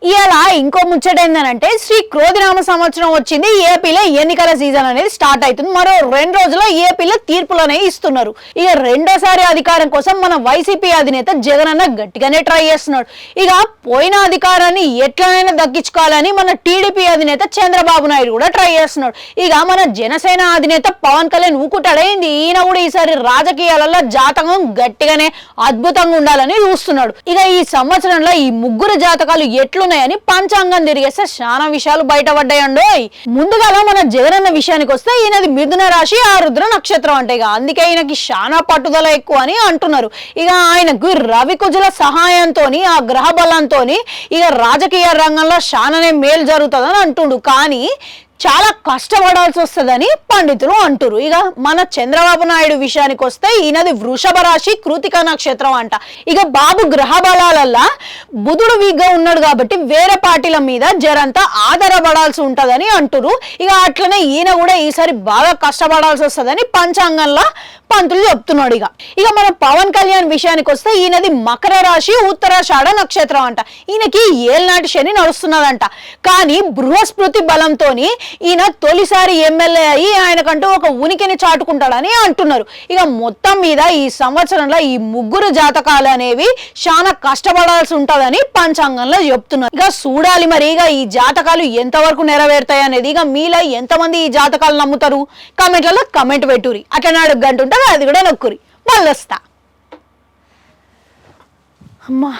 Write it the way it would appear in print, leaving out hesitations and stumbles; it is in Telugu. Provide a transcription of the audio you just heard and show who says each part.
Speaker 1: ఇవాళ ఇంకో ముచ్చట ఏంటంటే శ్రీ క్రోధినామ సంవత్సరం వచ్చింది. ఏపీలో ఎన్నికల సీజన్ అనేది స్టార్ట్ అవుతుంది. మరో 2 రోజుల్లో ఏపీలో తీర్పులు అనేవి ఇస్తున్నారు. ఇక రెండోసారి అధికారం కోసం మన వైసీపీ అధినేత జగన్ అన్న గట్టిగానే ట్రై చేస్తున్నాడు. ఇక పోయిన అధికారాన్ని ఎట్లనైనా దక్కించుకోవాలని మన టీడీపీ అధినేత చంద్రబాబు నాయుడు కూడా ట్రై చేస్తున్నాడు. ఇక మన జనసేన అధినేత పవన్ కళ్యాణ్ ఊకుటాడైంది. ఈయన కూడా ఈసారి రాజకీయాలలో జాతకం గట్టిగానే అద్భుతంగా ఉండాలని చూస్తున్నాడు. ఇక ఈ సంవత్సరంలో ఈ ముగ్గురు జాతకాలు ఎట్లు అని పంచాంగం తిరిగేస్తే చాలా విషయాలు బయటపడ్డాయండో. ముందుగా మన జగనన్న విషయానికి వస్తే ఈయనది మిథున రాశి, ఆరుద్ర నక్షత్రం అంటే ఇక అందుకే ఈయనకి చాలా పట్టుదల ఎక్కువ అని అంటున్నారు. ఇక ఆయనకు రవి కుజుల సహాయంతో ఆ గ్రహ బలంతో ఇక రాజకీయ రంగంలో చాలానే మేలు జరుగుతుందని అంటుండు. కానీ చాలా కష్టపడాల్సి వస్తుందని పండితులు అంటారు. ఇక మన చంద్రబాబు నాయుడు విషయానికి వస్తే ఈయనది వృషభ రాశి, కృతిక నక్షత్రం అంట. ఇక బాబు గ్రహ బలాలల్లా బుధుడు వీక్గా ఉన్నాడు కాబట్టి వేరే పార్టీల మీద జరంతా ఆధారపడాల్సి ఉంటుందని అంటారు. ఇక అట్లనే ఈయన కూడా ఈసారి బాగా కష్టపడాల్సి వస్తుందని పంచాంగంలో పంతులు చెప్తున్నాడు. ఇక మన పవన్ కళ్యాణ్ విషయానికి వస్తే ఈయనది మకర రాశి, ఉత్తరాషాఢ నక్షత్రం అంట. ఈయనకి ఏళ్ళనాటి శని నడుస్తున్నదంట. కానీ బృహస్పతి బలంతో ఈయన తొలిసారి ఎమ్మెల్యే అయ్యి ఆయనకంటూ ఒక ఉనికిని చాటుకుంటాడని అంటున్నారు. ఇక మొత్తం మీద ఈ సంవత్సరంలో ఈ ముగ్గురు జాతకాలు అనేవి చాలా కష్టపడాల్సి ఉంటుందని పంచాంగంలో చెప్తున్నారు. ఇక చూడాలి మరి ఇక ఈ జాతకాలు ఎంతవరకు నెరవేరుతాయి అనేది. ఇక మీలో ఎంతమంది ఈ జాతకాలు నమ్ముతారు? కామెంట్లలో కామెంట్ పెట్టురి. అట్లా నాడు గంట ఉంటుంది, అది కూడా నొక్కురి. మళ్ళొస్తా. అమ్మా.